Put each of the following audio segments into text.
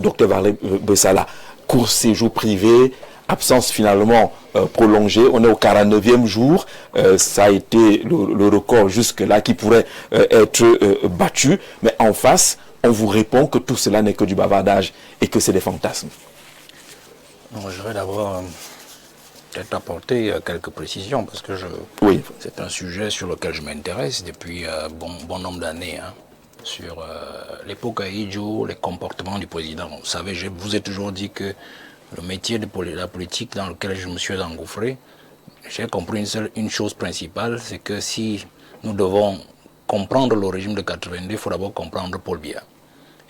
docteur Varley Bessala, court séjour privé, absence finalement prolongée, on est au 49e jour, ça a été le record jusque-là qui pourrait être battu, mais en face, on vous répond que tout cela n'est que du bavardage et que c'est des fantasmes. Je vais d'abord peut-être apporter quelques précisions parce que oui. C'est un sujet sur lequel je m'intéresse depuis bon nombre d'années. Hein, sur l'époque Ahidjo, les comportements du président. Vous savez, je vous ai toujours dit que le métier de la politique dans lequel je me suis engouffré, j'ai compris une chose principale, c'est que si nous devons comprendre le régime de 82, il faut d'abord comprendre Paul Biya.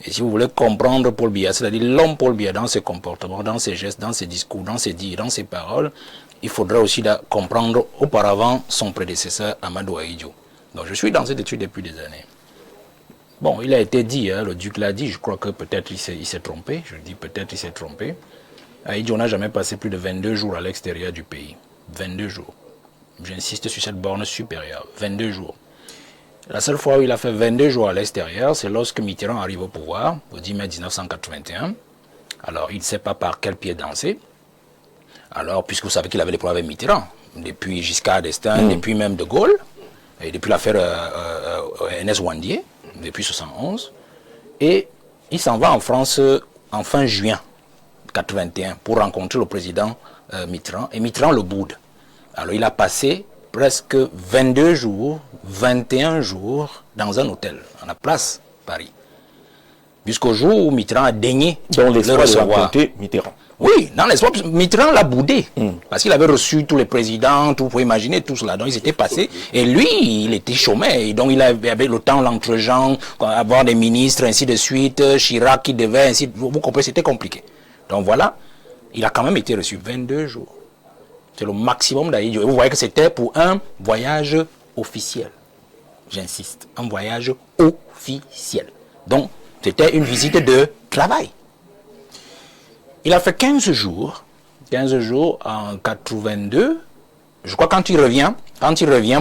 Et si vous voulez comprendre Paul Biya, c'est-à-dire l'homme Paul Biya dans ses comportements, dans ses gestes, dans ses discours, dans ses dires, dans ses paroles, il faudra aussi comprendre auparavant son prédécesseur Amadou Ahidjo. Donc je suis dans cette étude depuis des années. Bon, il a été dit, hein, le duc l'a dit, je crois que peut-être il s'est trompé, je dis peut-être il s'est trompé. Ahidjo n'a jamais passé plus de 22 jours à l'extérieur du pays. 22 jours. J'insiste sur cette borne supérieure. 22 jours. La seule fois où il a fait 22 jours à l'extérieur, c'est lorsque Mitterrand arrive au pouvoir, au 10 mai 1981. Alors, il ne sait pas par quel pied danser. Alors, puisque vous savez qu'il avait des problèmes avec Mitterrand, depuis Giscard d'Estaing, depuis même De Gaulle, et depuis l'affaire NS Wandier, depuis 1971. Et il s'en va en France en fin juin 1981 pour rencontrer le président Mitterrand. Et Mitterrand le boude. Alors, il a passé presque 22 jours, 21 jours dans un hôtel, à la place Paris. Jusqu'au jour où Mitterrand a daigné le recevoir. Mitterrand. Oui, dans l'espoir, Mitterrand l'a boudé. Parce qu'il avait reçu tous les présidents, tout, vous pouvez imaginer tout cela. Donc ils étaient passés. Et lui, il était chômé. Et donc il avait le temps, l'entre-gens, avoir des ministres, ainsi de suite. Chirac qui devait, ainsi. Vous comprenez, c'était compliqué. Donc voilà, il a quand même été reçu 22 jours. C'est le maximum d'Ahidjo. Et vous voyez que c'était pour un voyage officiel. J'insiste, un voyage officiel. Donc, c'était une visite de travail. Il a fait 15 jours en 82. Je crois quand il revient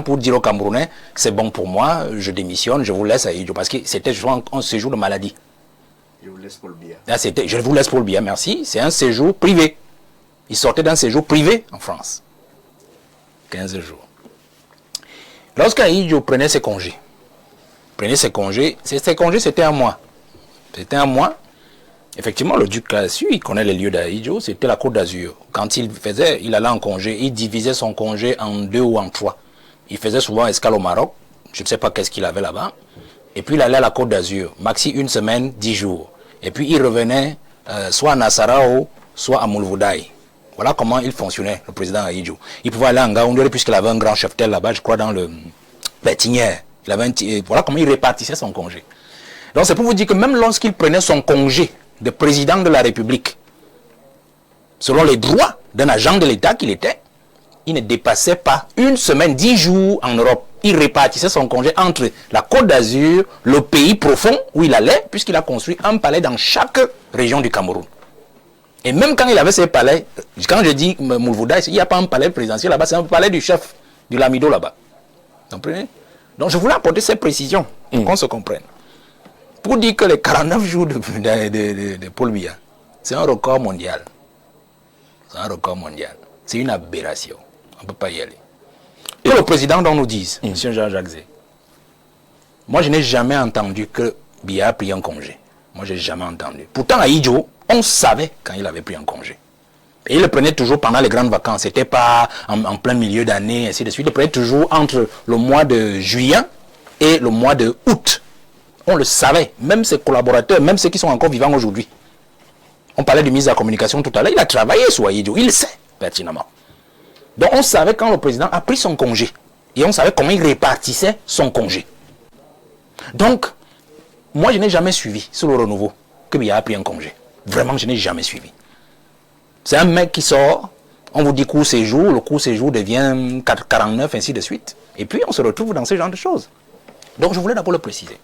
pour dire aux Camerounais, c'est bon pour moi, je démissionne, je vous laisse Ahidjo. Parce que c'était un séjour de maladie. Je vous laisse Paul Biya. Je vous laisse Paul Biya, merci. C'est un séjour privé. Il sortait d'un séjour privé en France. 15 jours. Lorsqu'Ahidjo prenait ses congés, c'était un mois. C'était un mois. Effectivement, le duc l'a su, il connaît les lieux d'Ahidjo, c'était la Côte d'Azur. Quand il allait en congé, il divisait son congé en 2 ou en 3. Il faisait souvent escale au Maroc, je ne sais pas qu'est-ce qu'il avait là-bas. Et puis il allait à la Côte d'Azur, maxi 1 semaine, 10 jours. Et puis il revenait soit à Nassarao, soit à Moulvoudaï. Voilà comment il fonctionnait, le président Ahidjo. Il pouvait aller en Gaoundéré puisqu'il avait un grand cheptel là-bas, je crois dans le Tinière. Voilà comment il répartissait son congé. Donc c'est pour vous dire que même lorsqu'il prenait son congé de président de la République, selon les droits d'un agent de l'État qu'il était, il ne dépassait pas 1 semaine, 10 jours en Europe. Il répartissait son congé entre la Côte d'Azur, le pays profond où il allait, puisqu'il a construit un palais dans chaque région du Cameroun. Et même quand il avait ces palais, quand je dis Moulvoudaï, il n'y a pas un palais présidentiel là-bas, c'est un palais du chef du Lamido là-bas. Vous comprenez? Donc je voulais apporter ces précisions pour qu'on se comprenne. Pour dire que les 49 jours de Paul Biya, c'est un record mondial. C'est un record mondial. C'est une aberration. On ne peut pas y aller. Et le président dont nous disent, M. Jean-Jacques Zé, moi je n'ai jamais entendu que Biya a pris un congé. Moi je n'ai jamais entendu. Pourtant Ahidjo, on savait quand il avait pris un congé. Et il le prenait toujours pendant les grandes vacances. C'était pas en plein milieu d'année, ainsi de suite. Il le prenait toujours entre le mois de juillet et le mois de août. On le savait. Même ses collaborateurs, même ceux qui sont encore vivants aujourd'hui. On parlait de mise à communication tout à l'heure. Il a travaillé sur Ahidjo. Il le sait pertinemment. Donc on savait quand le président a pris son congé. Et on savait comment il répartissait son congé. Donc, moi je n'ai jamais suivi sur le renouveau que Biya a pris un congé. Vraiment, je n'ai jamais suivi. C'est un mec qui sort, on vous dit court séjour, le court séjour devient 49, ainsi de suite. Et puis on se retrouve dans ce genre de choses. Donc je voulais d'abord le préciser.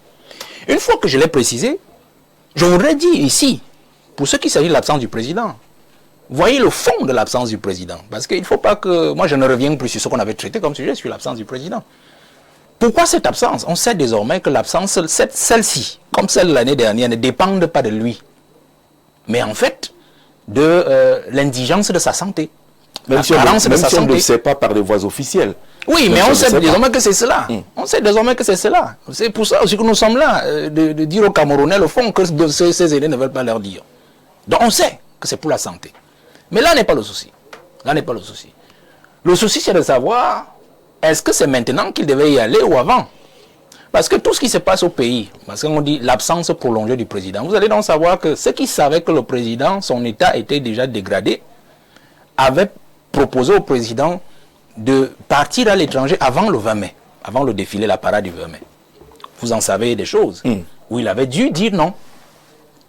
Une fois que je l'ai précisé, je voudrais dire ici, pour ce qui s'agit de l'absence du président, voyez le fond de l'absence du président. Parce qu'il ne faut pas que... Moi je ne reviens plus sur ce qu'on avait traité comme sujet, sur l'absence du président. Pourquoi cette absence? On sait désormais que l'absence, celle-ci, comme celle de l'année dernière, ne dépend pas de lui. mais en fait, de l'indigence de sa santé. Même si on ne le sait pas par les voies officielles. Oui, mais on sait désormais que c'est cela. On sait désormais que c'est cela. C'est pour ça aussi que nous sommes là, de dire aux Camerounais, au fond, que ces aînés ne veulent pas leur dire. Donc on sait que c'est pour la santé. Mais là n'est pas le souci. Là n'est pas le souci. Le souci, c'est de savoir, est-ce que c'est maintenant qu'il devait y aller ou avant? Parce que tout ce qui se passe au pays, parce qu'on dit l'absence prolongée du président, vous allez donc savoir que ceux qui savaient que le président, son état était déjà dégradé, avaient proposé au président de partir à l'étranger avant le 20 mai, avant le défilé, la parade du 20 mai. Vous en savez des choses où il avait dû dire non.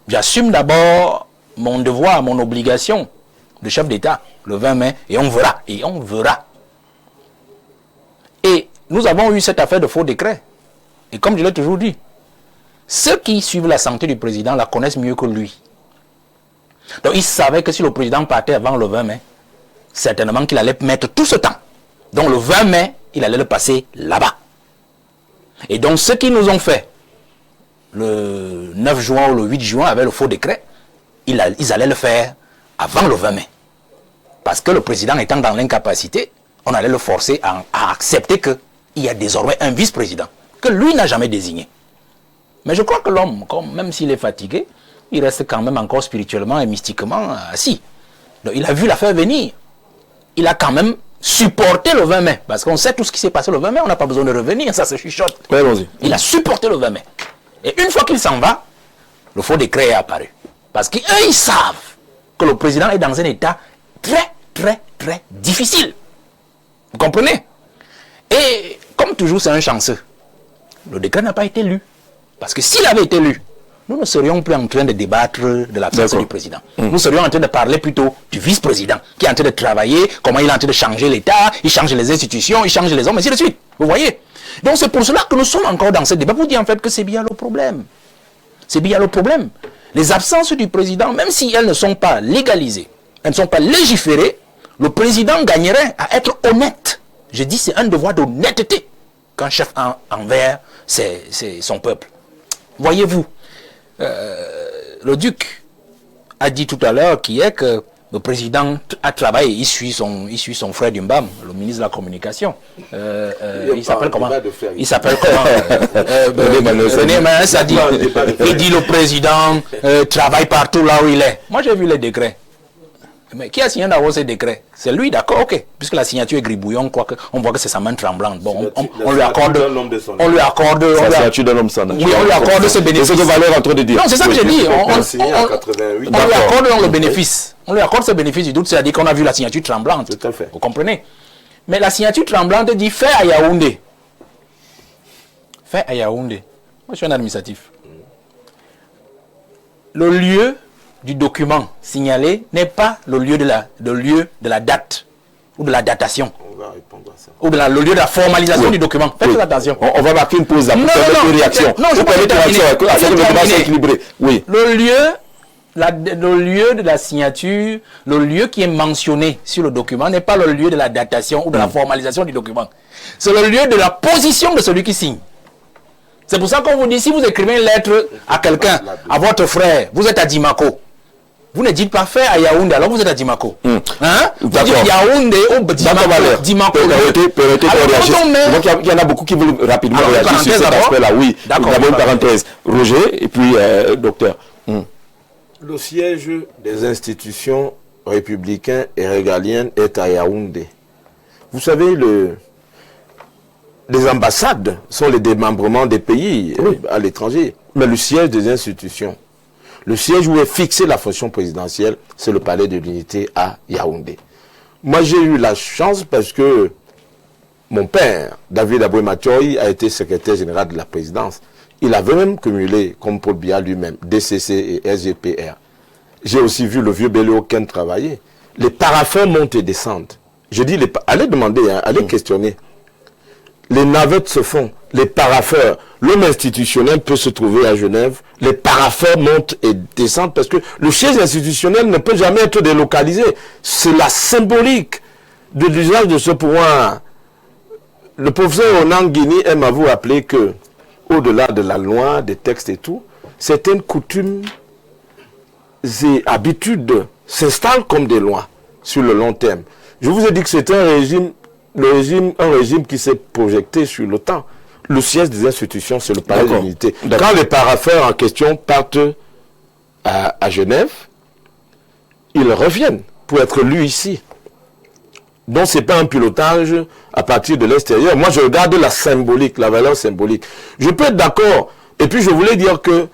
J'assume d'abord mon devoir, mon obligation de chef d'État le 20 mai et on verra, et on verra. Et nous avons eu cette affaire de faux décret. Et comme je l'ai toujours dit, ceux qui suivent la santé du président la connaissent mieux que lui. Donc il savait que si le président partait avant le 20 mai, certainement qu'il allait mettre tout ce temps. Donc le 20 mai, il allait le passer là-bas. Et donc ceux qui nous ont fait le 9 juin ou le 8 juin avec le faux décret, ils allaient le faire avant le 20 mai. Parce que le président étant dans l'incapacité, on allait le forcer à accepter qu'il y a désormais un vice-président que lui n'a jamais désigné. Mais je crois que l'homme, même s'il est fatigué, il reste quand même encore spirituellement et mystiquement assis. Donc il a vu l'affaire venir. Il a quand même supporté le 20 mai. Parce qu'on sait tout ce qui s'est passé le 20 mai, on n'a pas besoin de revenir, ça se chuchote. Ouais, vas-y. Il a supporté le 20 mai. Et une fois qu'il s'en va, le faux décret est apparu. Parce qu'eux, ils savent que le président est dans un état très, très, très difficile. Vous comprenez? Et comme toujours, c'est un chanceux. Le décret n'a pas été lu. Parce que s'il avait été lu, nous ne serions plus en train de débattre de l'absence du président. Nous serions en train de parler plutôt du vice-président, qui est en train de travailler, comment il est en train de changer l'État, il change les institutions, il change les hommes, et ainsi de suite. Vous voyez? Donc c'est pour cela que nous sommes encore dans ce débat, pour dire en fait que c'est bien le problème. C'est bien le problème. Les absences du président, même si elles ne sont pas légalisées, elles ne sont pas légiférées, le président gagnerait à être honnête. Je dis c'est un devoir d'honnêteté qu'un chef envers son peuple. Voyez-vous, le duc a dit tout à l'heure que le président a travaillé, il suit son frère Dumbam, le ministre de la Communication. Il s'appelle comment? Il s'appelle comment? René Manès a dit, il dit le président travaille partout là où il est. Moi j'ai vu les décrets. Mais qui a signé d'abord ces décrets? C'est lui, d'accord, ok. Puisque la signature est gribouillon, on voit que c'est sa main tremblante. Bon, on lui accorde. On lui accorde. La signature d'un homme sans âge. Oui, on lui accorde ce bénéfice. C'est ce que Valère est en train de dire. Non, c'est ça que j'ai dit. On lui accorde le bénéfice. On lui accorde ce bénéfice du doute, c'est-à-dire qu'on a vu la signature tremblante. Tout à fait. Vous comprenez? Mais la signature tremblante dit fait à Yaoundé. Fait à Yaoundé. Moi, je suis un administratif. Le lieu du document signalé n'est pas le lieu de la date ou de la datation. On va répondre à ça. Ou le lieu de la formalisation du document. Faites attention. On va marquer une pause là pour permettre une réaction. Non, je peux terminer. Équilibré. Oui. Le lieu de la signature, le lieu qui est mentionné sur le document n'est pas le lieu de la datation ou de la formalisation du document. C'est le lieu de la position de celui qui signe. C'est pour ça qu'on vous dit, si vous écrivez une lettre à quelqu'un, à votre frère, vous êtes à Dimako. Vous ne dites pas faire à Yaoundé, alors vous êtes à Dimako. Hein? Vous dites Yaoundé ou Dimako. Donc il y en a beaucoup qui veulent rapidement réagir sur cet aspect-là. Oui, d'abord une parenthèse. Roger et puis docteur. Le siège des institutions républicaines et régaliennes est à Yaoundé. Vous savez, les ambassades sont les démembrements des pays à l'étranger. Mais le siège des institutions, le siège où est fixée la fonction présidentielle, c'est le palais de l'unité à Yaoundé. Moi, j'ai eu la chance parce que mon père, David Aboué Mathieu, a été secrétaire général de la présidence. Il avait même cumulé, comme Paul Biya lui-même, DCC et SGPR. J'ai aussi vu le vieux Béléoken travailler. Les paraffins montent et descendent. Je dis, allez demander, allez questionner. Les navettes se font, les paraffeurs. L'homme institutionnel peut se trouver à Genève. Les paraffeurs montent et descendent parce que le siège institutionnel ne peut jamais être délocalisé. C'est la symbolique de l'usage de ce pouvoir. Le professeur Onan Guini aime à vous rappeler que, au-delà de la loi, des textes et tout, c'est une coutume habitudes s'installent comme des lois sur le long terme. Je vous ai dit que c'est un régime qui s'est projeté sur le temps. Le siège des institutions, c'est le palais de l'unité. Quand les parapheurs en question partent à Genève, ils reviennent pour être lus ici. Donc, ce n'est pas un pilotage à partir de l'extérieur. Moi, je regarde la symbolique, la valeur symbolique. Je peux être d'accord. Et puis, je voulais dire que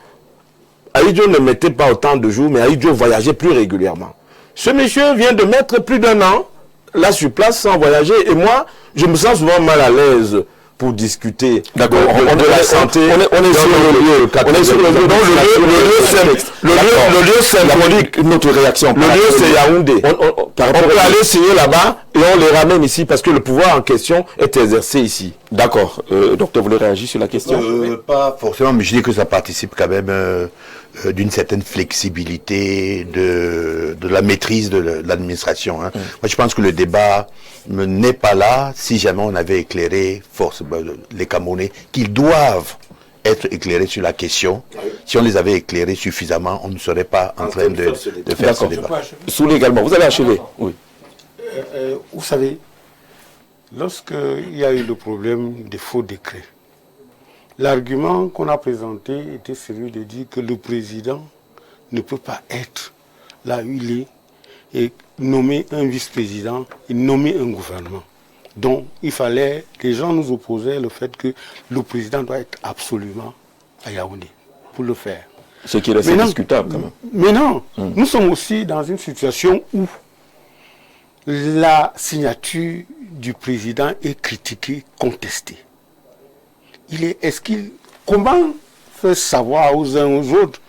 Ahidjo ne mettait pas autant de jours, mais Ahidjo voyageait plus régulièrement. Ce monsieur vient de mettre plus d'1 an là sur place sans voyager. Et moi, je me sens souvent mal à l'aise pour discuter de la santé. On est sur le lieu. On est sur le lieu. Donc le lieu symbolique. Notre réaction. Le lieu, c'est Yaoundé. On peut aller signer là-bas et on les ramène ici parce que le pouvoir en question est exercé ici. D'accord. Docteur, vous voulez réagir sur la question? Pas forcément, mais je dis que ça participe quand même d'une certaine flexibilité de la maîtrise de l'administration. Moi, je pense que le débat n'est pas là si jamais on avait éclairé les Camerounais qu'ils doivent être éclairés sur la question. Si on les avait éclairés suffisamment, on ne serait pas en train de faire ce débat. Soulé également, vous allez achever. Oui. Vous savez, lorsqu'il y a eu le problème des faux décrets, l'argument qu'on a présenté était celui de dire que le président ne peut pas être là où il est et nommer un vice-président et nommer un gouvernement. Donc, il fallait, les gens nous opposaient le fait que le président doit être absolument à Yaoundé pour le faire. Ce qui reste discutable quand même. Mais non, nous sommes aussi dans une situation où la signature du président est critiquée, contestée. Comment faire savoir aux uns aux autres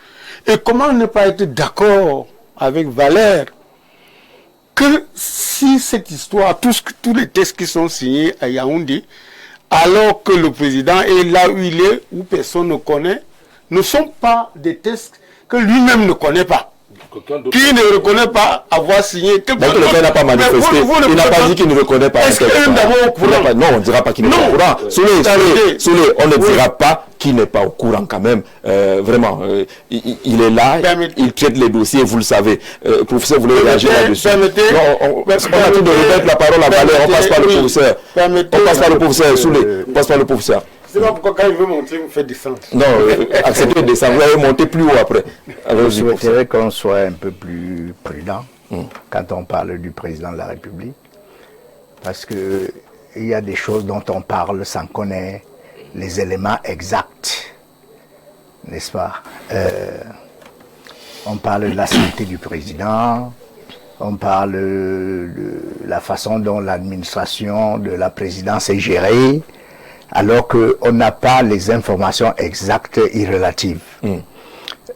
et comment ne pas être d'accord avec Valère que si cette histoire, tous les textes qui sont signés à Yaoundé, alors que le président est là où il est, où personne ne connaît, ne sont pas des textes que lui-même ne connaît pas. Qui ne reconnaît pas avoir signé quelque chose. Donc le n'a pas manifesté. Il n'a pas dit qu'il ne reconnaît pas. Est-ce qu'il est d'abord au courant? Non, on ne dira pas qu'il n'est pas au courant. Soulé, on ne dira pas qu'il n'est pas au courant quand même. Vraiment, il est là, il traite les dossiers, vous le savez. Professeur, vous voulez réagir là-dessus? On a tout de remettre la parole à Valère, on passe par le professeur. On passe par le professeur, Soulé, on passe par le professeur. C'est pas pourquoi quand il veut monter, vous faites descendre. Non, acceptez de descendre, vous allez monter plus haut après. Je souhaiterais qu'on soit un peu plus prudent quand on parle du président de la République. Parce que il y a des choses dont on parle sans connaître les éléments exacts. N'est-ce pas? On parle de la santé du président, on parle de la façon dont l'administration de la présidence est gérée, alors qu'on n'a pas les informations exactes et relatives.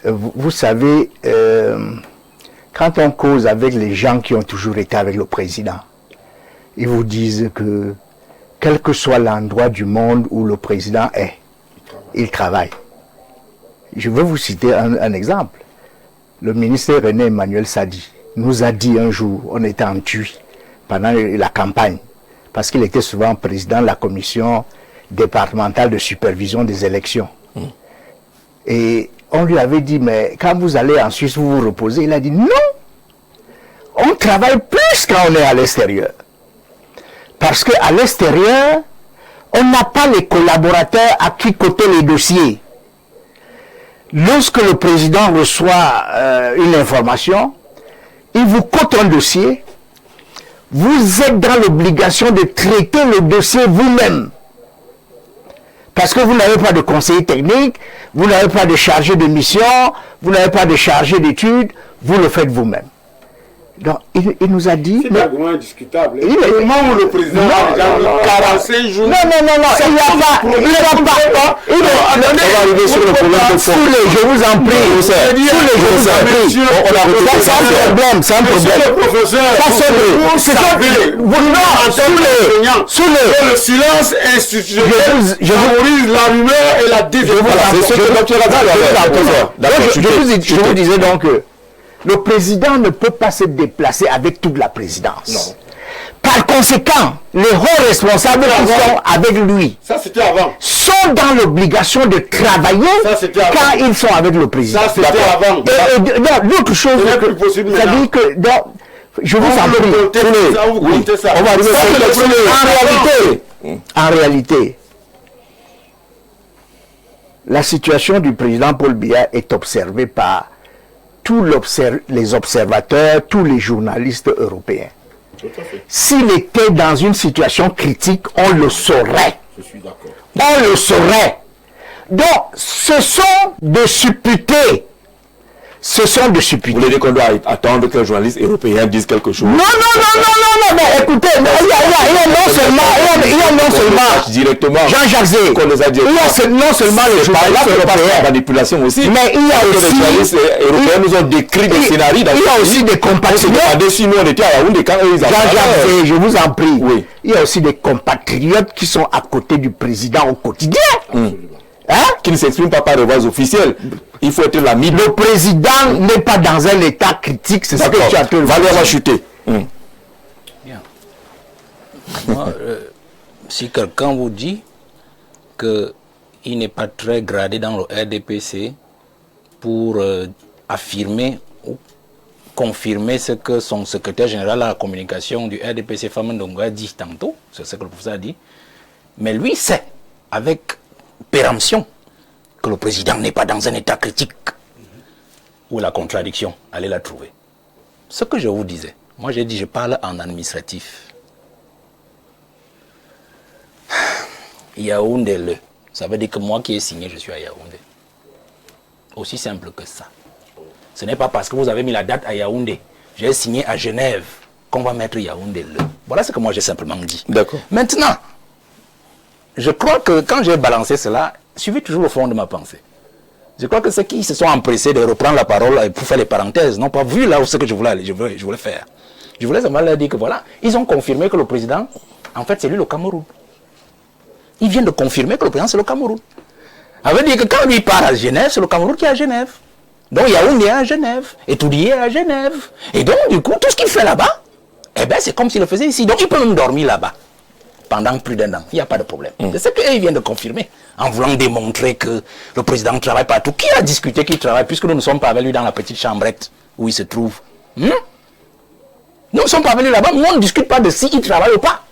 Vous savez, quand on cause avec les gens qui ont toujours été avec le président, ils vous disent que quel que soit l'endroit du monde où le président est, il travaille. Je vais vous citer un exemple. Le ministre René Emmanuel Sadi nous a dit un jour, on était en Tui pendant la campagne, parce qu'il était souvent président de la commission départementale de supervision des élections. Et on lui avait dit, mais quand vous allez en Suisse, vous vous reposez. Il a dit, non, on travaille plus quand on est à l'extérieur. Parce qu'à l'extérieur, on n'a pas les collaborateurs à qui coter les dossiers. Lorsque le président reçoit une information, il vous cote un dossier, vous êtes dans l'obligation de traiter le dossier vous-même. Parce que vous n'avez pas de conseiller technique, vous n'avez pas de chargé de mission, vous n'avez pas de chargé d'études, vous le faites vous-même. Donc, il nous a dit... C'est un argument indiscutable. Le moment où le président a déjà 45 jours... Non, il n'y a pas... On va arriver sur le problème de fond. Je vous en prie. C'est un problème. Le professeur... Le silence institutionnel favorise la rumeur et la désinformation. Je vous disais donc que le président ne peut pas se déplacer avec toute la présidence. Non. Par conséquent, les hauts responsables qui sont avec lui Ça, c'était avant. sont dans l'obligation de travailler Ça, c'était avant. quand ils sont avec le président. Ça, c'était avant. Et l'autre chose, Ce n'est plus possible ça maintenant. dit que, donc, je vous en prie, Vous comptez ça. on va arriver en réalité, la situation du président Paul Biya est observée par tous les observateurs, tous les journalistes européens. S'il était dans une situation critique, on le saurait. Je suis d'accord. On le saurait. Donc, ce sont des supputés. Ce sont des Vous supputés. voulez dire qu'on doit attendre que les journalistes européens disent quelque chose? Non, mais écoutez, il y a non seulement directement Jean-Jacques Zé, qu'on les a dit. il y a non seulement les journalistes la européens, manipulation aussi. mais il y a les aussi... journalistes européens nous ont décrit des scénarios. Il y a aussi des compatriotes. Si nous on était à Yaoundé quand eux ils Jean-Jacques Zé, je vous en prie. Oui. Il y a aussi des compatriotes qui sont à côté du président au quotidien. Hein? qui ne s'expriment pas par les voies officielles. Il faut être l'ami. Le président n'est pas dans un état critique, c'est ce que tu as te Valeur va chuter. Bien. Moi, si quelqu'un vous dit qu'il n'est pas très gradé dans le RDPC pour affirmer ou confirmer ce que son secrétaire général à la communication du RDPC, Famandongo, a dit tantôt, c'est ce que le professeur a dit, mais lui sait, avec péremption, que le président n'est pas dans un état critique où la contradiction, allez la trouver. Ce que je vous disais, moi j'ai dit je parle en administratif. Yaoundé le, ça veut dire que moi qui ai signé, je suis à Yaoundé. Aussi simple que ça. Ce n'est pas parce que vous avez mis la date à Yaoundé, j'ai signé à Genève, qu'on va mettre Yaoundé le. Voilà ce que moi j'ai simplement dit. D'accord. Maintenant, je crois que quand j'ai balancé cela, suivez toujours le fond de ma pensée. Je crois que ceux qui se sont empressés de reprendre la parole pour faire les parenthèses n'ont pas vu là où ce que je voulais faire. Je voulais seulement leur dire que voilà, ils ont confirmé que le président, en fait, c'est lui le Cameroun. Ils viennent de confirmer que le président, c'est le Cameroun. Ça veut dire que quand lui part à Genève, c'est le Cameroun qui est à Genève. Donc Yaoundé est à Genève, Etoudi est à Genève. Et donc, du coup, tout ce qu'il fait là-bas, eh ben, c'est comme s'il le faisait ici. Donc, il peut même dormir là-bas pendant plus d'un an. Il n'y a pas de problème. C'est ce qu'ils viennent de confirmer, en voulant démontrer que le président travaille partout. Qui a discuté qu'il travaille, puisque nous ne sommes pas avec lui dans la petite chambrette où il se trouve? Nous ne sommes pas venus là-bas, nous on ne discute pas de s'il travaille ou pas.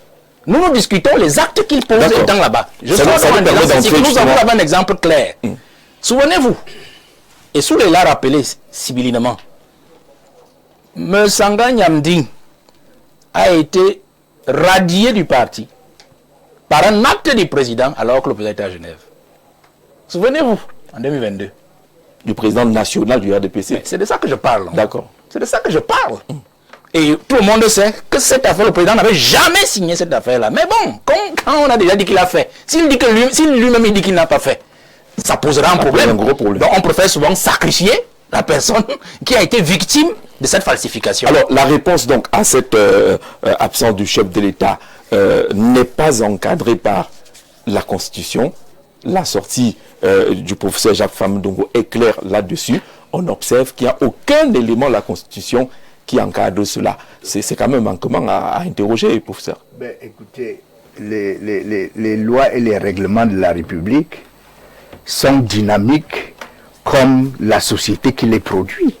Nous discutons les actes qu'il pose étant là-bas. Je sais que nous avons là-bas un exemple clair. Souvenez-vous, et sous les l'a rappelé sibylinement, M. Sanga Nyamding a été radié du parti par un acte du président alors que le président était à Genève. Souvenez-vous, en 2022. Du président national du RDPC. C'est de ça que je parle. D'accord. C'est de ça que je parle. Et tout le monde sait que cette affaire, le président n'avait jamais signé cette affaire-là. Mais bon, quand on a déjà dit qu'il a fait, s'il dit que lui-même il dit qu'il n'a pas fait, ça posera un problème. Un gros problème. Donc on préfère souvent sacrifier la personne qui a été victime de cette falsification. Alors la réponse donc à cette absence du chef de l'État n'est pas encadrée par la Constitution. La sortie du professeur Jacques Famandongo est claire là-dessus. On observe qu'il n'y a aucun élément de la Constitution qui encadre cela. C'est quand même un manquement à interroger, professeur. Ben, écoutez, les lois et les règlements de la République sont dynamiques comme la société qui les produit.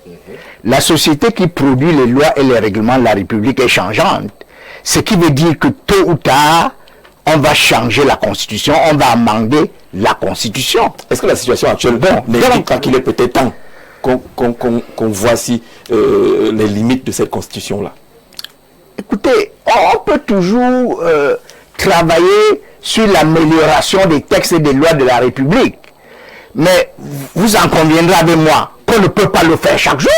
La société qui produit les lois et les règlements de la République est changeante. Ce qui veut dire que tôt ou tard, on va changer la Constitution, on va amender la Constitution. Est-ce que la situation actuelle n'indique pas qu'il est peut-être temps qu'on voit si les limites de cette Constitution-là? Écoutez, on peut toujours travailler sur l'amélioration des textes et des lois de la République. Mais vous en conviendrez avec moi qu'on ne peut pas le faire chaque jour.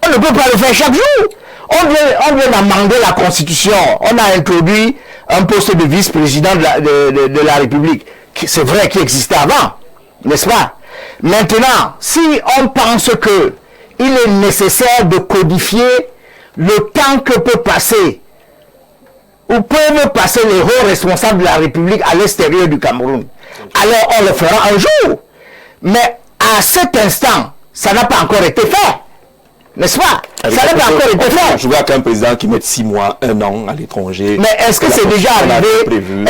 On ne peut pas le faire chaque jour. On vient d'amender la Constitution. On a introduit un poste de vice-président de la République. C'est vrai qu'il existait avant, n'est-ce pas? Maintenant, si on pense que il est nécessaire de codifier le temps que peut passer ou peuvent passer les hauts responsables de la République à l'extérieur du Cameroun, alors on le fera un jour. Mais à cet instant, ça n'a pas encore été fait, n'est-ce pas? Ça n'a pas encore été fait. Je vois qu'un président qui met 6 mois, 1 an à l'étranger. Mais est-ce que c'est déjà arrivé?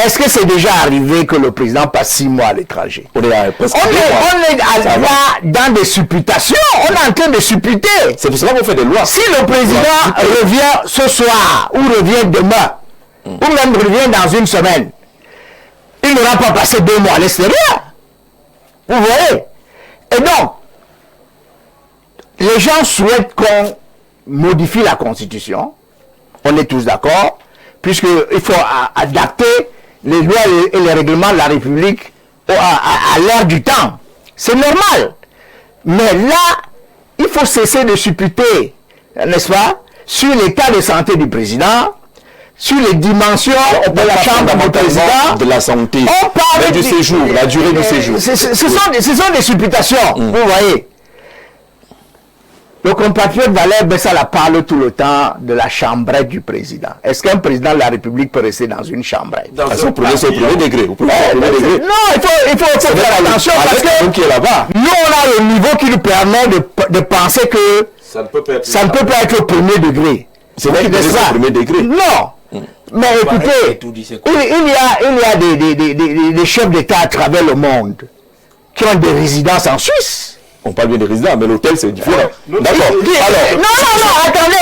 Est-ce que c'est déjà arrivé que le président passe 6 mois à l'étranger? On est là dans des supputations. On est en train de supputer. C'est pour cela qu'on fait des lois. Si le président revient ce soir, ou revient demain, ou même revient dans une semaine, il n'aura pas passé 2 mois à l'extérieur. Vous voyez? Et donc, les gens souhaitent qu'on modifie la Constitution. On est tous d'accord, puisqu'il faut adapter les lois et les règlements de la République à l'ère du temps. C'est normal. Mais là, il faut cesser de supputer, n'est-ce pas, sur l'état de santé du président, sur les dimensions de la chambre du président, de la santé, on parle du séjour, la durée du séjour. Ce sont des supputations, vous voyez. Le compatriote Valère Bessala parle tout le temps de la chambrette du président. Est-ce qu'un président de la République peut rester dans une chambrette? C'est au premier degré. Non, il faut faire attention parce que nous, on a le niveau qui nous permet de penser que ça ne peut pas être au premier degré. C'est vrai que c'est au premier degré. Non. Mais écoutez, il y a des chefs d'État à travers le monde qui ont des résidences en Suisse. On parle bien des résidents, mais l'hôtel c'est différent. D'accord. Alors, non, attendez.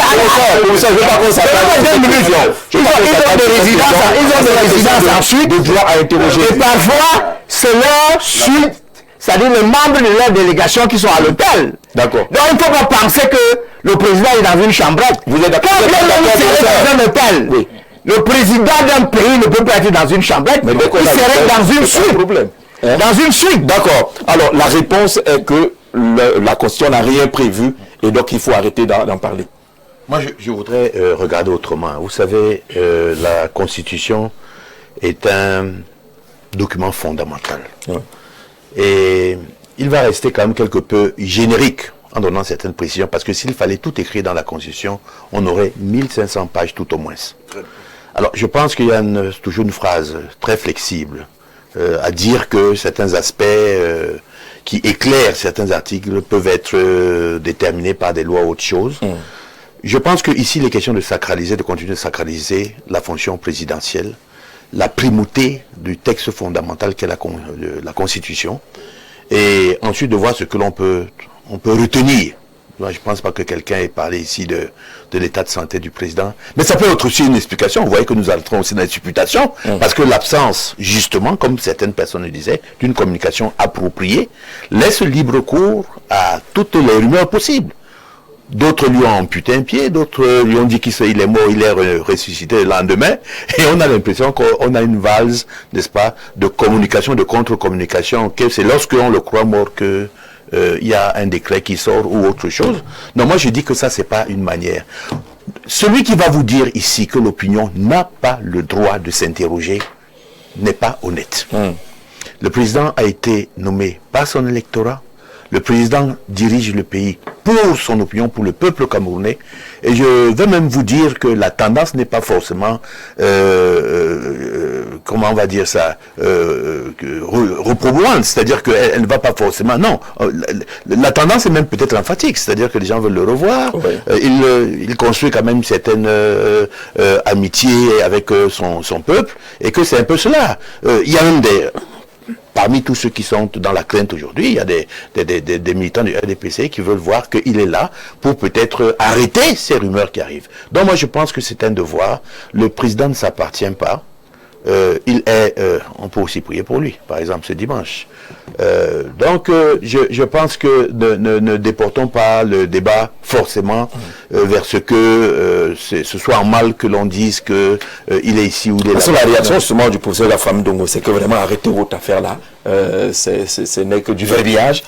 Je ne veux pas qu'on s'attende 2 minutes. Ils ont des résidences en Suisse. De droit à interroger. Et parfois, c'est leur suite, c'est-à-dire les membres de leur délégation qui sont à l'hôtel. D'accord. Donc il ne faut pas penser que le président est dans une chambrette. Vous êtes d'accord? Quand il est dans un hôtel, oui. Le président d'un pays ne peut pas être dans une chambrette, il serait dans une suite. Dans une suite. D'accord. Alors, la réponse est que la Constitution n'a rien prévu et donc il faut arrêter d'en parler. Moi, je voudrais regarder autrement. Vous savez, la Constitution est un document fondamental. Ouais. Et il va rester quand même quelque peu générique en donnant certaines précisions, parce que s'il fallait tout écrire dans la Constitution, on aurait 1500 pages tout au moins. Alors, je pense qu'il y a toujours une phrase très flexible à dire que certains aspects qui éclairent certains articles peuvent être déterminés par des lois ou autre chose. Je pense qu'ici, il est question de sacraliser, de continuer de sacraliser la fonction présidentielle, la primauté du texte fondamental qu'est la Constitution, et ensuite de voir ce que l'on peut retenir. Moi, je ne pense pas que quelqu'un ait parlé ici de l'état de santé du président. Mais ça peut être aussi une explication. Vous voyez que nous entrons aussi dans les supputations, parce que l'absence, justement, comme certaines personnes le disaient, d'une communication appropriée, laisse libre cours à toutes les rumeurs possibles. D'autres lui ont amputé un pied, d'autres lui ont dit qu'il est mort, il est ressuscité le lendemain, et on a l'impression qu'on a une valse, n'est-ce pas, de communication, de contre-communication, que c'est lorsqu'on le croit mort que il y a un décret qui sort ou autre chose. Non, moi je dis que ça, c'est pas une manière. Celui qui va vous dire ici que l'opinion n'a pas le droit de s'interroger n'est pas honnête. Le président a été nommé par son électorat. Le président dirige le pays pour son opinion, pour le peuple camerounais. Et je vais même vous dire que la tendance n'est pas forcément, comment on va dire ça, reprobante. C'est-à-dire qu'elle ne va pas forcément, non. La tendance est même peut-être emphatique. C'est-à-dire que les gens veulent le revoir. Oui. Il construit quand même une certaine amitié avec son peuple. Et que c'est un peu cela. Il y a même parmi tous ceux qui sont dans la crainte aujourd'hui, il y a des militants du RDPC qui veulent voir qu'il est là pour peut-être arrêter ces rumeurs qui arrivent. Donc moi je pense que c'est un devoir. Le président ne s'appartient pas. On peut aussi prier pour lui, par exemple ce dimanche. Donc je pense que ne déportons pas le débat forcément vers ce que ce soit en mal que l'on dise que il est ici ou il est là. La réaction justement du professeur Lafam Dongo, c'est que vraiment arrêtez votre affaire là. Ce n'est que du verbiage.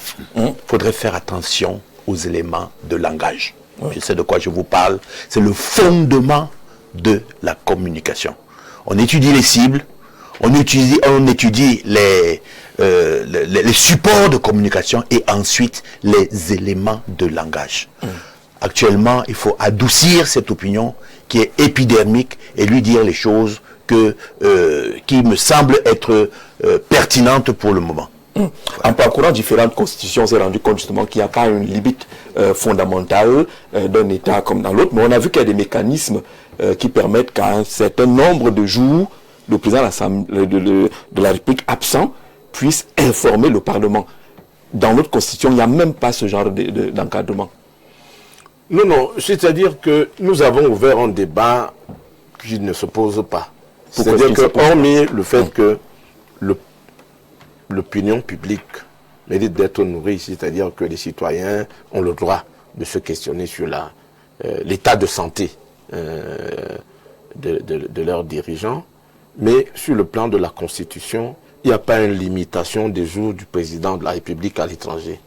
Faudrait faire attention aux éléments de langage. Je sais de quoi je vous parle. C'est le fondement de la communication. On étudie les cibles, on étudie les supports de communication et ensuite les éléments de langage. Actuellement, il faut adoucir cette opinion qui est épidermique et lui dire les choses qui me semblent être pertinentes pour le moment. En parcourant différentes constitutions, on s'est rendu compte justement qu'il n'y a pas une limite fondamentale d'un État comme dans l'autre, mais on a vu qu'il y a des mécanismes qui permettent qu'à un certain nombre de jours, le président de la République absent puisse informer le Parlement. Dans notre constitution, il n'y a même pas ce genre d'encadrement. Non, c'est-à-dire que nous avons ouvert un débat qui ne se pose pas. C'est-à-dire que, hormis le fait que l'opinion publique mérite d'être nourrie, c'est-à-dire que les citoyens ont le droit de se questionner sur l'état de santé de leurs dirigeants, mais sur le plan de la Constitution, il n'y a pas une limitation des jours du président de la République à l'étranger.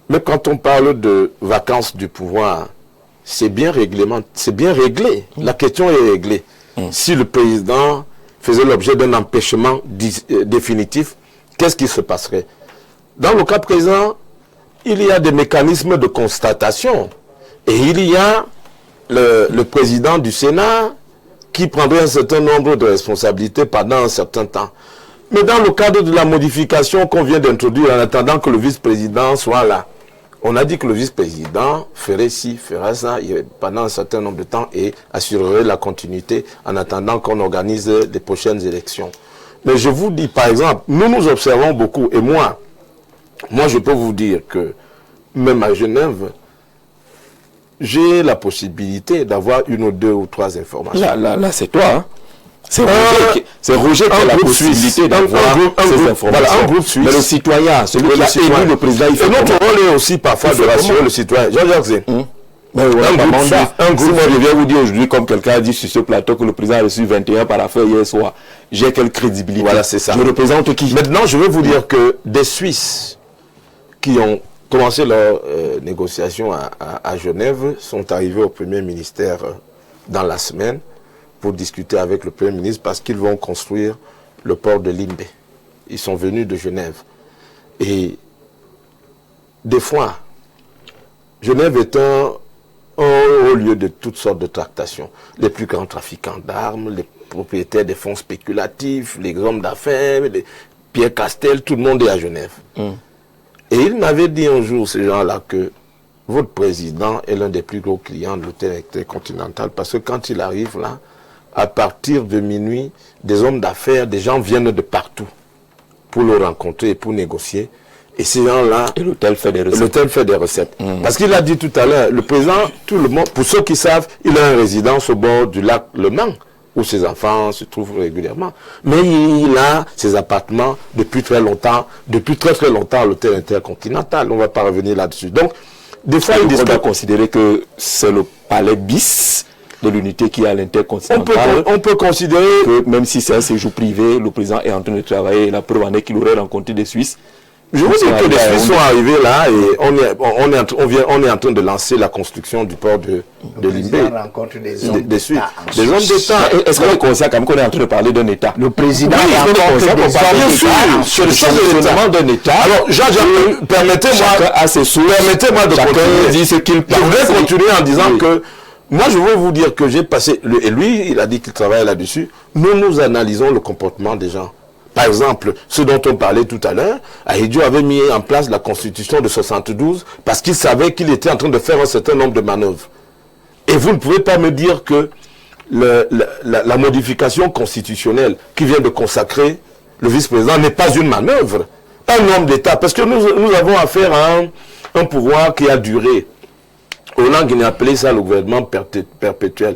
Mais quand on parle de vacances du pouvoir, c'est bien réglé. La question est réglée. Si le président faisait l'objet d'un empêchement définitif, qu'est-ce qui se passerait? Dans le cas présent, il y a des mécanismes de constatation. Et il y a le président du Sénat qui prendrait un certain nombre de responsabilités pendant un certain temps. Mais dans le cadre de la modification qu'on vient d'introduire, en attendant que le vice-président soit là, on a dit que le vice-président ferait ci, ferait ça pendant un certain nombre de temps et assurerait la continuité en attendant qu'on organise les prochaines élections. Mais je vous dis, par exemple, nous observons beaucoup, et moi je peux vous dire que même à Genève, j'ai la possibilité d'avoir une ou deux ou trois informations. Là c'est toi, hein? C'est Roger qui a la possibilité d'avoir ces informations. Voilà, un groupe suisse. Mais le citoyen, celui qui a élu le président, il fait et notre rôle est aussi parfois de rassurer le citoyen. Jean-Jacques Zé. Un groupe, moi je viens vous dire aujourd'hui, comme quelqu'un a dit sur ce plateau, que le président a reçu 21 parapheurs hier soir. J'ai quelle crédibilité? Voilà, c'est ça. Je représente qui? Maintenant, je veux vous dire que des Suisses qui ont commencé leur négociation à Genève sont arrivés au Premier ministère dans la semaine pour discuter avec le Premier ministre parce qu'ils vont construire le port de Limbe. Ils sont venus de Genève. Et des fois, Genève est un haut lieu de toutes sortes de tractations. Les plus grands trafiquants d'armes, les propriétaires des fonds spéculatifs, les hommes d'affaires, les Pierre Castel, tout le monde est à Genève. Et il m'avait dit un jour, ces gens-là, que votre président est l'un des plus gros clients de l'hôtel Intercontinental parce que quand il arrive là, à partir de minuit, des hommes d'affaires, des gens viennent de partout pour le rencontrer et pour négocier. Et ces gens-là... Et l'hôtel fait des recettes. L'hôtel fait des recettes. Parce qu'il a dit tout à l'heure, le président, tout le monde, pour ceux qui savent, il a une résidence au bord du lac Le Mans, où ses enfants se trouvent régulièrement. Mais il a ses appartements depuis très longtemps à l'hôtel Intercontinental. On ne va pas revenir là-dessus. Donc, des fois, on doit considérer que c'est le palais bis de l'unité qui est à l'Intercontinental. On peut considérer que même si c'est un séjour privé, le président est en train de travailler. La preuve en est qu'il aurait rencontré des Suisses. Je vous dis que les Suisses sont arrivés là et on est en train de lancer la construction du port de Limbe. Rencontre des Suisses. Des hommes d'État. Est-ce qu'on est conscient quand même qu'on est en train de parler d'un État? Le président rencontre bien sûr, sur le fonctionnement d'un État. Alors, Jean-Jacques, permettez-moi de continuer. Dit ce qu'il pense. Je voudrais continuer en disant que moi, je veux vous dire que j'ai passé, et lui, il a dit qu'il travaille là-dessus. Nous analysons le comportement des gens. Par exemple, ce dont on parlait tout à l'heure, Ahidjo avait mis en place la constitution de 72 parce qu'il savait qu'il était en train de faire un certain nombre de manœuvres. Et vous ne pouvez pas me dire que la modification constitutionnelle qui vient de consacrer le vice-président n'est pas une manœuvre, pas un homme d'État, parce que nous avons affaire à un pouvoir qui a duré. Hollande a appelé ça le gouvernement perpétuel.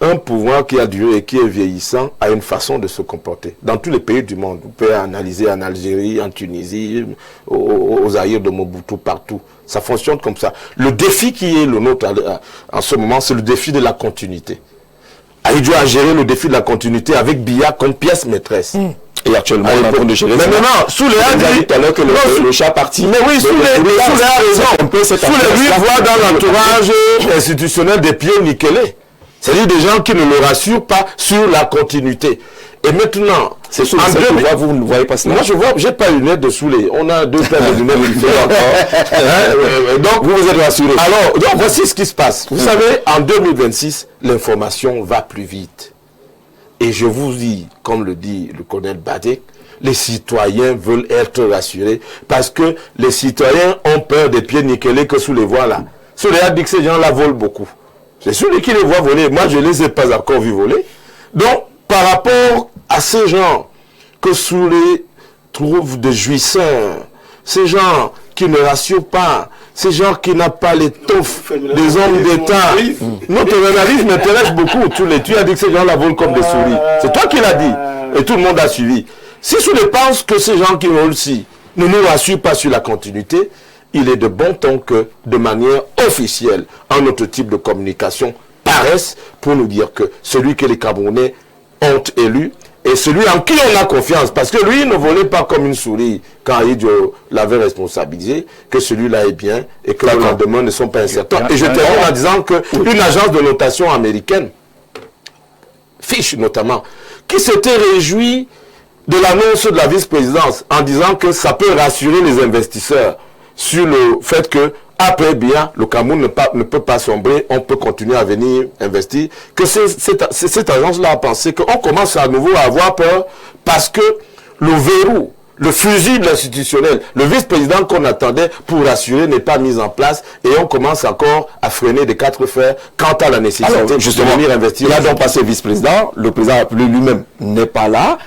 Un pouvoir qui a duré et qui est vieillissant a une façon de se comporter. Dans tous les pays du monde, vous pouvez analyser en Algérie, en Tunisie, aux Zaïre de Mobutu, partout. Ça fonctionne comme ça. Le défi qui est le nôtre en ce moment, c'est le défi de la continuité. Ahidjo a géré le défi de la continuité avec Biya comme pièce maîtresse. Et actuellement, on est en train de gérer ça. Mais maintenant, Soulé a dit tout à l'heure que le chat parti. Mais oui, Soulé a raison. Soulé, lui, voit dans l'entourage institutionnel des pieds nickelés. C'est-à-dire des gens qui ne le rassurent pas sur la continuité. Et maintenant, c'est sûr, vous ne voyez pas cela. Moi, je vois, j'ai pas une lunette de Soulé. On a deux paires de lunettes différentes. Donc, vous êtes rassurés. Alors, donc, voici ce qui se passe. Vous savez, en 2026, l'information va plus vite. Et je vous dis, comme le dit le colonel Badek, les citoyens veulent être rassurés parce que les citoyens ont peur des pieds nickelés que sous les voies là. Sous les a dit que ces gens-là volent beaucoup. C'est celui qui les voit voler. Moi, je ne les ai pas encore vus voler. Donc, par rapport à ces gens que sous les trouvent de jouisseurs, ces gens qui ne rassurent pas, ces gens qui n'ont pas l'étoffe des hommes d'État. Notre analyse m'intéresse beaucoup. Tu as dit que ces gens-là volent comme des souris. C'est toi qui l'as dit. Et tout le monde a suivi. Si je pense que ces gens qui volent-ci ne nous rassurent pas sur la continuité, il est de bon ton que, de manière officielle, un autre type de communication paraisse pour nous dire que celui que les Camerounais ont élu et celui en qui on a confiance, parce que lui ne volait pas comme une souris quand Idio l'avait responsabilisé, que celui-là est bien et que les lendemains ne sont pas incertains. Et je termine en disant qu'une agence de notation américaine, Fitch notamment, qui s'était réjoui de l'annonce de la vice-présidence en disant que ça peut rassurer les investisseurs sur le fait que après bien, le Cameroun ne peut pas sombrer, on peut continuer à venir investir, que cette agence-là a pensé qu'on commence à nouveau à avoir peur parce que le verrou, le fusible institutionnel, le vice-président qu'on attendait pour rassurer n'est pas mis en place et on commence encore à freiner des quatre fers quant à la nécessité de venir investir. Il a donc passé vice-président, le président lui-même n'est pas là,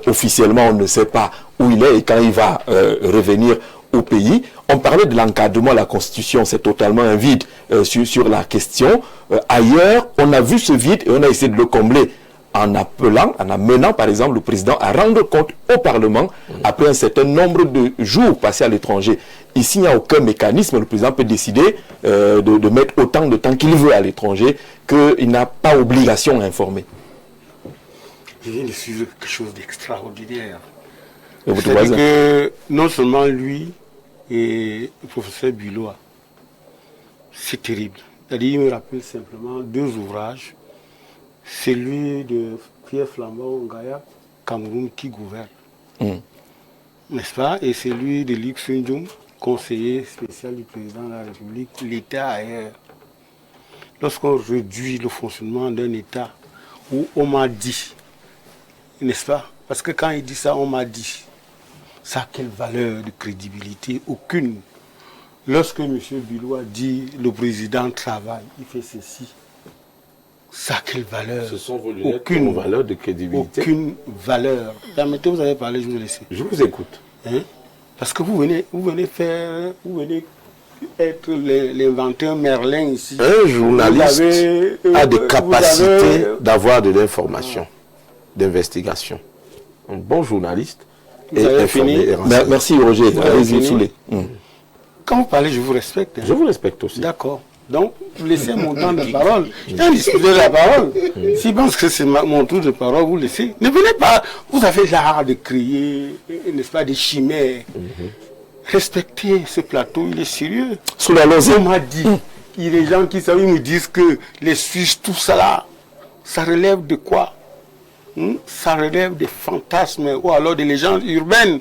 officiellement on ne sait pas où il est et quand il va revenir au pays. On parlait de l'encadrement de la Constitution, c'est totalement un vide sur la question. Ailleurs, on a vu ce vide et on a essayé de le combler en amenant par exemple le président à rendre compte au Parlement après un certain nombre de jours passés à l'étranger. Ici, il n'y a aucun mécanisme. Le président peut décider de mettre autant de temps qu'il veut à l'étranger, qu'il n'a pas obligation à informer. Je viens de suivre quelque chose d'extraordinaire. C'est-à-dire que non seulement lui et le professeur Bilois, c'est terrible. C'est-à-dire, il me rappelle simplement deux ouvrages. Celui de Pierre Flambeau Ngaya, Cameroun qui gouverne, n'est-ce pas? Et celui de Luc Sunjung, conseiller spécial du président de la République, l'État ailleurs. Lorsqu'on réduit le fonctionnement d'un État où on m'a dit, n'est-ce pas? Parce que quand il dit ça, on m'a dit, ça a quelle valeur de crédibilité? Aucune. Lorsque M. Bilois dit le président travaille, il fait ceci, ça a quelle valeur? Ce sont vos lunettes aucune valeur de crédibilité. Aucune valeur. Permettez, vous avez parlé, je vous laisse. Je vous écoute. Hein? Parce que vous venez être l'inventeur Merlin ici. Un journaliste a des capacités d'avoir de l'information, d'investigation. Un bon journaliste est informé et renseigné. Merci Roger. Allez-y, Soulé. Quand vous parlez, je vous respecte. Hein? Je vous respecte aussi. D'accord. Donc, laissez mon temps de parole. Je viens discuter de la parole. S'il pense que c'est mon tour de parole, vous laissez. Ne venez pas. Vous avez l'art de crier, n'est-ce pas, des chimères. Respectez ce plateau, il est sérieux. Sous la lozère. On m'a dit, il y a des gens qui savent, ils me disent que les Suisses, tout ça là, ça relève de quoi? Ça relève des fantasmes ou alors des légendes urbaines.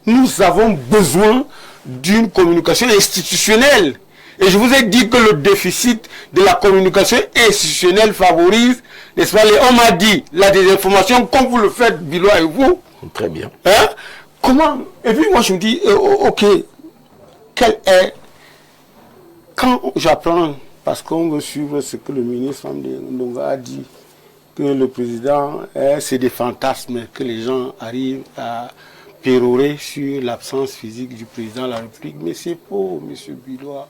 Nous avons besoin d'une communication institutionnelle. Et je vous ai dit que le déficit de la communication institutionnelle favorise, n'est-ce pas, on m'a dit, la désinformation, comme vous le faites, Bilois et vous. Très bien. Hein? Comment? Et puis moi je me dis, ok, quel est, quand j'apprends, parce qu'on veut suivre ce que le ministre Ndonga a dit, que le président, c'est des fantasmes que les gens arrivent à pérorer sur l'absence physique du président de la République. Mais c'est faux, M. Bilois.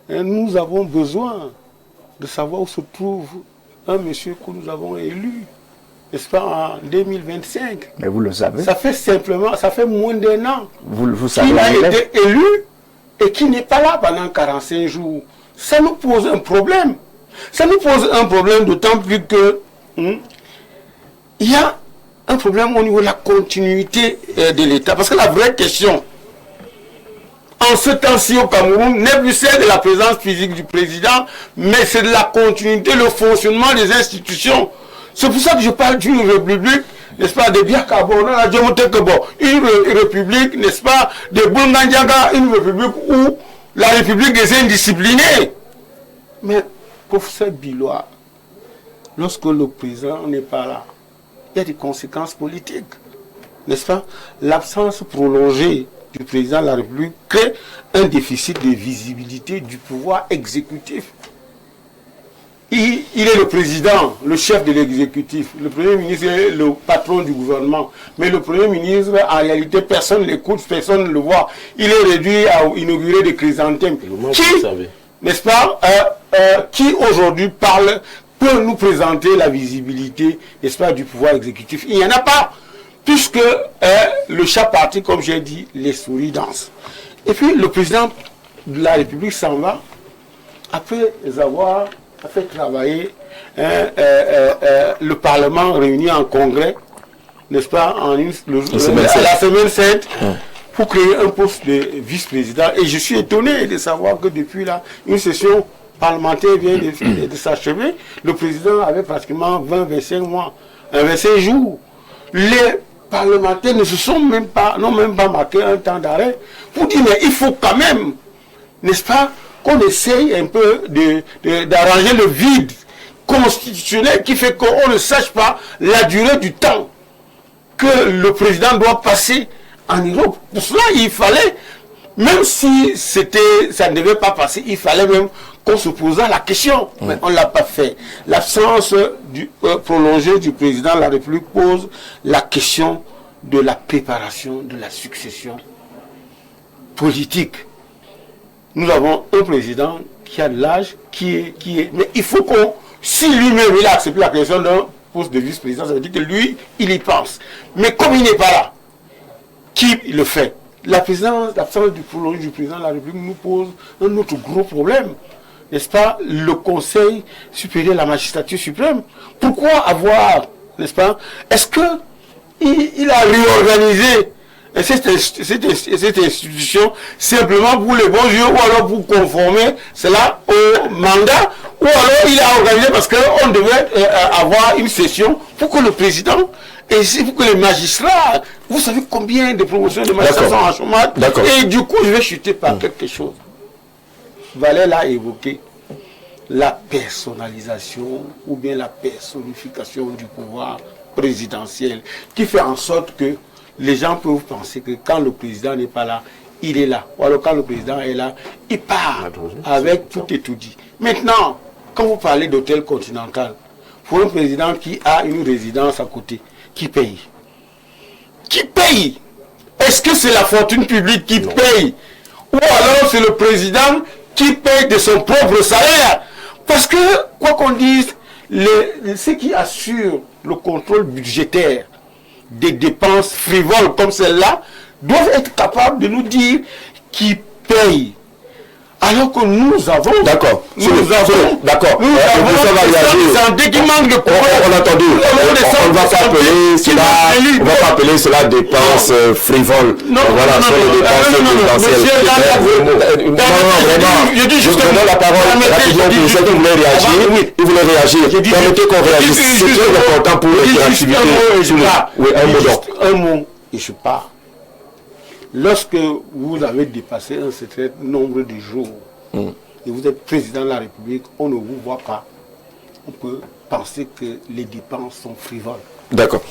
Et nous avons besoin de savoir où se trouve un monsieur que nous avons élu, n'est-ce pas, en 2025. Mais vous le savez. Ça fait simplement, ça fait moins d'un an vous savez qu'il a été élu et qui n'est pas là pendant 45 jours. Ça nous pose un problème. Ça nous pose un problème d'autant plus que il y a un problème au niveau de la continuité de l'État. Parce que la vraie question, en ce temps-ci au Cameroun, n'est plus celle de la présence physique du président, mais c'est de la continuité, le fonctionnement des institutions. C'est pour ça que je parle d'une république, n'est-ce pas, de Biakabo, une république, n'est-ce pas, de Boulngandiaga, une république où la république est indisciplinée. Mais, professeur Bilois, lorsque le président n'est pas là, il y a des conséquences politiques. n'est-ce pas, l'absence prolongée du président de la République crée un déficit de visibilité du pouvoir exécutif. Il est le président, le chef de l'exécutif. Le Premier ministre est le patron du gouvernement. Mais le Premier ministre, en réalité, personne ne l'écoute, personne ne le voit. Il est réduit à inaugurer des chrysanthèmes. Qui, n'est-ce pas, qui aujourd'hui peut nous présenter la visibilité, n'est-ce pas, du pouvoir exécutif? Il n'y en a pas, puisque le chat parti, comme j'ai dit, les souris dansent. Et puis le président de la République s'en va, après avoir fait travailler le Parlement réuni en congrès, n'est-ce pas, à la semaine 7, pour créer un poste de vice-président. Et je suis étonné de savoir que depuis là, une session parlementaire vient de s'achever. Le président avait pratiquement 20-25 mois, 25 jours. Les parlementaires n'ont même pas marqué un temps d'arrêt pour dire, mais il faut quand même, n'est-ce pas, qu'on essaye un peu d'arranger le vide constitutionnel qui fait qu'on ne sache pas la durée du temps que le président doit passer en Europe. Pour cela, il fallait, même si ça ne devait pas passer, il fallait même qu'on se posât la question. Mais on ne l'a pas fait. L'absence prolongée du président de la République pose la question de la préparation de la succession politique. Nous avons un président qui a de l'âge, qui est... Mais il faut qu'on... Si lui-même, il a accepté la question d'un poste de vice-président, ça veut dire que lui, il y pense. Mais comme il n'est pas là, qui le fait? L'absence du prolongé du président de la République nous pose un autre gros problème. N'est-ce pas? Le Conseil supérieur de la magistrature suprême. Pourquoi avoir... N'est-ce pas? Est-ce qu'il a réorganisé cette institution simplement pour les bons yeux ou alors pour conformer cela au mandat, ou alors il a organisé parce qu'on devait avoir une session pour que le président et pour que les magistrats, vous savez combien de promotions de magistrats sont en chômage, et du coup je vais chuter par quelque chose. Valère l'a évoqué, la personnalisation ou bien la personnification du pouvoir présidentiel qui fait en sorte que les gens peuvent penser que quand le président n'est pas là, il est là. Ou alors quand le président est là, il part avec tout et tout dit. Maintenant, quand vous parlez d'hôtel continental, pour un président qui a une résidence à côté, qui paye? Qui paye? Est-ce que c'est la fortune publique qui paye? Ou alors c'est le président qui paye de son propre salaire? Parce que, quoi qu'on dise, ceux qui assurent le contrôle budgétaire des dépenses frivoles comme celle-là doivent être capables de nous dire qui paye. Alors que nous avons... D'accord. Nous avons... santé qui manque de pouvoir. On a entendu. On ne va pas appeler cela dépenses frivoles. Non, voilà, non, les dépenses présidentielles. Non, je dis juste que la parole rapidement pour ceux qui voulaient réagir. Ils voulaient réagir. Permettez qu'on réagisse. C'est très important pour les activités. Oui, un mot et je pars. Lorsque vous avez dépassé un certain nombre de jours et vous êtes président de la République, on ne vous voit pas. On peut penser que les dépenses sont frivoles. D'accord.